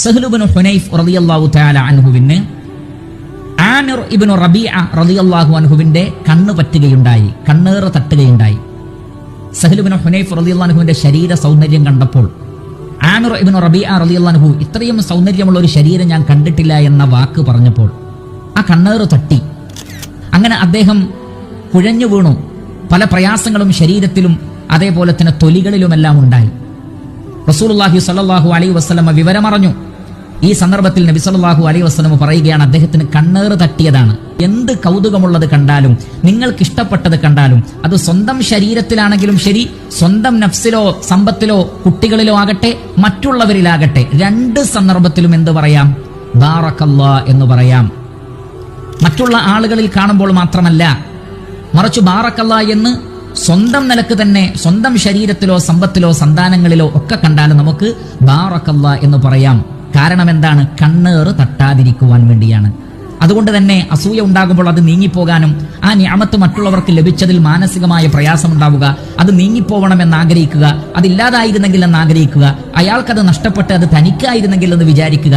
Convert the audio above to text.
Sahl Ibnu Hunaif റളിയല്ലാഹു തആല അൻഹുവിന് ആമിർ ഇബ്നു റബീഅ റളിയല്ലാഹു അൻഹുവിന്റെ കണ്ണ് പറ്റുകയുണ്ടായി, കണ്ണേറ് തട്ടുകയുണ്ടായി. സഹ്ൽ ഇബ്നു ഹുനൈഫ് റളിയല്ലാഹു അൻഹുവിന്റെ ശരീര സൗന്ദര്യം കണ്ടപ്പോൾ ആമിർ ഇബ്നു റബീഅ റളിയല്ലാഹു അൻഹു ഇത്രയും സൗന്ദര്യമുള്ള ഒരു ശരീരം ഞാൻ കണ്ടിട്ടില്ല എന്ന വാക്ക് പറഞ്ഞപ്പോൾ ആ കണ്ണേറ് തട്ടി. അങ്ങനെ അദ്ദേഹം കുഴഞ്ഞു വീണു. പല പ്രയാസങ്ങളും ശരീരത്തിലും അതേപോലെ തന്നെ തൊലികളിലുമെല്ലാം ഉണ്ടായി. റസൂലുള്ളാഹി സ്വല്ലല്ലാഹു അലൈഹി വസല്ലം വിവരമറിഞ്ഞു. ഈ സന്ദർഭത്തിൽ നബി സല്ലല്ലാഹു അലൈഹി വസല്ലം പറയുകയാണ്, അദ്ദേഹത്തിന് കണ്ണേറ് തട്ടിയതാണ്. എന്ത് കൗതുകമുള്ളത് കണ്ടാലും, നിങ്ങൾക്ക് ഇഷ്ടപ്പെട്ടത് കണ്ടാലും, അത് സ്വന്തം ശരീരത്തിലാണെങ്കിലും ശരി, സ്വന്തം നഫ്സിലോ സമ്പത്തിലോ കുട്ടികളിലോ ആകട്ടെ, മറ്റുള്ളവരിലാകട്ടെ, രണ്ട് സന്ദർഭത്തിലും എന്ത് പറയാം? ബാറക്കല്ലാ എന്ന് പറയാം. മറ്റുള്ള ആളുകളിൽ കാണുമ്പോൾ മാത്രമല്ല, മറിച്ച് ബാറക്കല്ലാ എന്ന് സ്വന്തം നിലക്ക് തന്നെ, സ്വന്തം ശരീരത്തിലോ സമ്പത്തിലോ സന്താനങ്ങളിലോ ഒക്കെ കണ്ടാലും നമുക്ക് ബാറക്കല്ലാ എന്ന് പറയാം. കാരണം എന്താണ്? കണ്ണേറ് തട്ടാതിരിക്കുവാൻ വേണ്ടിയാണ്. അതുകൊണ്ട് തന്നെ അസൂയ ഉണ്ടാകുമ്പോൾ അത് നീങ്ങിപ്പോകാനും ആ നിഅമത്ത് മറ്റുള്ളവർക്ക് ലഭിച്ചതിൽ മാനസികമായ പ്രയാസമുണ്ടാവുക, അത് നീങ്ങിപ്പോവണമെന്ന് ആഗ്രഹിക്കുക, അതില്ലാതായിരുന്നെങ്കിൽ എന്ന് ആഗ്രഹിക്കുക, അയാൾക്കത് നഷ്ടപ്പെട്ട് അത് തനിക്കായിരുന്നെങ്കിൽ എന്ന് വിചാരിക്കുക,